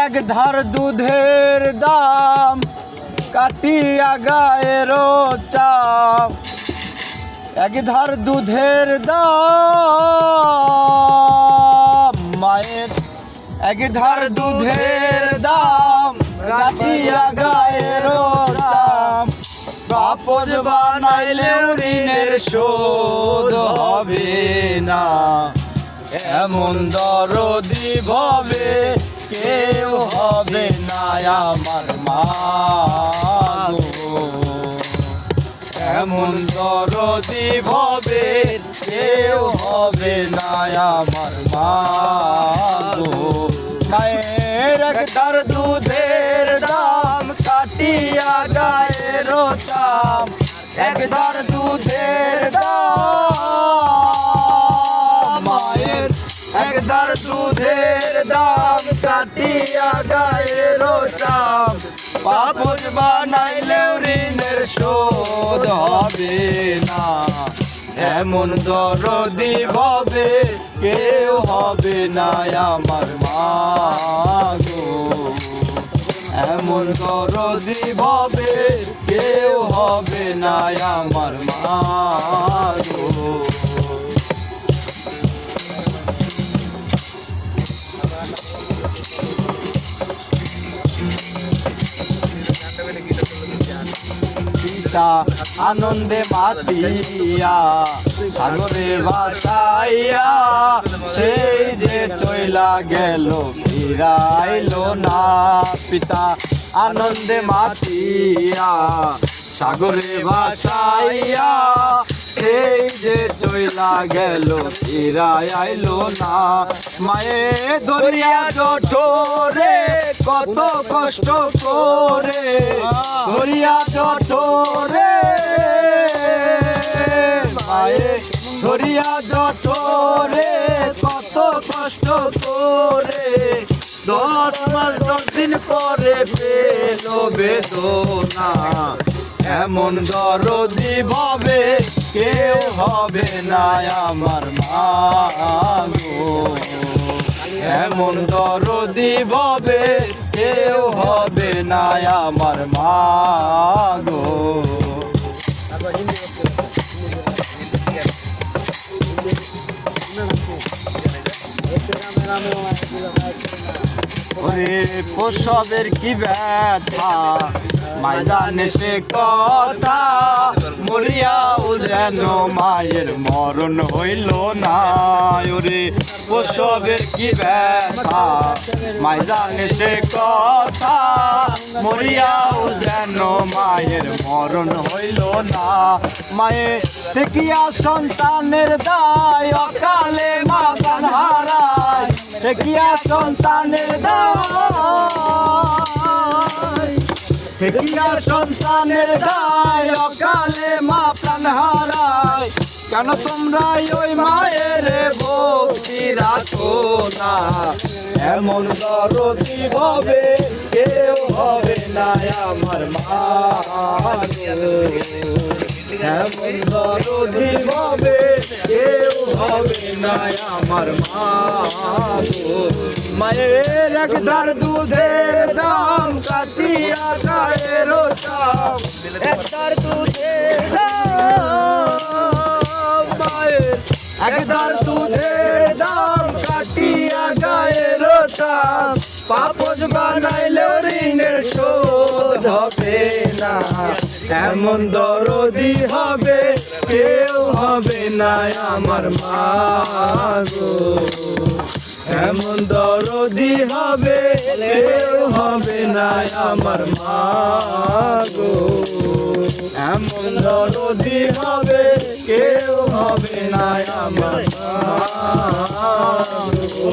এক ধার দুধের দাম কাটিয়া গায়ের চাপ এক ধার দুধের দাম মায়ের এক ধার দুধের দাম কাটিয়া গায়ের চাপ বাপজ বানাইলে ঋণের শোধ হবে না এমন দরদি ভবে কেউ হবে না আমার মা গো এমন দরদি ভবে কেউ হবে না আমার মা গো মায়ের এক ধার দুধের দাম কাটিয়া গায়ের চাপ এক ধার দুধের দাম মায়ের এক ধার দুধের দাম কাটিয়া গায়ের চাপ বাপজ বানাইলে ঋণের শোধ হবে না এমন দরদি ভবে কেউ হবে না আমার মা গো এমন দরদি ভবে কেউ হবে না আমার মা গো আনন্দে মাতিয়া সাগরে ভাসাইয়া সেই যে চইলা গেল ফিরাইলো না পিতা আনন্দে মাতিয়া সাগরে ভাসাইয়া সেই যে চইলা গেল ফিরাই আইলো না মায়ে ধরিয়া জঠোরে কত কষ্ট করে ধরিয়া জঠোরে মায়ে ধরিয়া জঠোরে কত কষ্ট করে 10 মাস 10 দিন পরে পেল বেদনা এমন দরদি ভবে কেউ হবে না আমার মা গো এমন দরদি ভবে কেউ হবে না আমার মা গো প্রসবের কি ব্যথা মাই জানে সে কথা মরিয়াও যেন মায়ের মরণ হইল না ওরে প্রসবের কি ব্যথা মাই জানে সে কথা মরিয়াও যেন মায়ের মরণ হইল না মায়ে দেখিয়া সন্তানের দায় অকালে মা প্রাণ হারায় দেখিয়া সন্তানের দায় দেখিয়া সন্তানের দায় অকালে মা প্রাণ হারায় কেন তোমরা ওই মায়ের ভক্তি রাখো না এমন দরদি ভবে কেউ হবে না আমার মা এমন দরদি ভবে কেউ হবে না আমার মা মায়ের এক ধার দুধের দাম কাটিয়া গায়ের চাপ এক ধার দুধের দাম মায়ের এক ধার দুধের দাম কাটিয়া গায়ের চাপ পাপজ বানাইলে ঋণের শোধ হবে না এমন দরদি হবে কেউ হবে না আমার মা গো এমন দরদি হবে কেউ হবে না আমার মা গো এমন দরদি হবে কেউ হবে না আমার মা গো।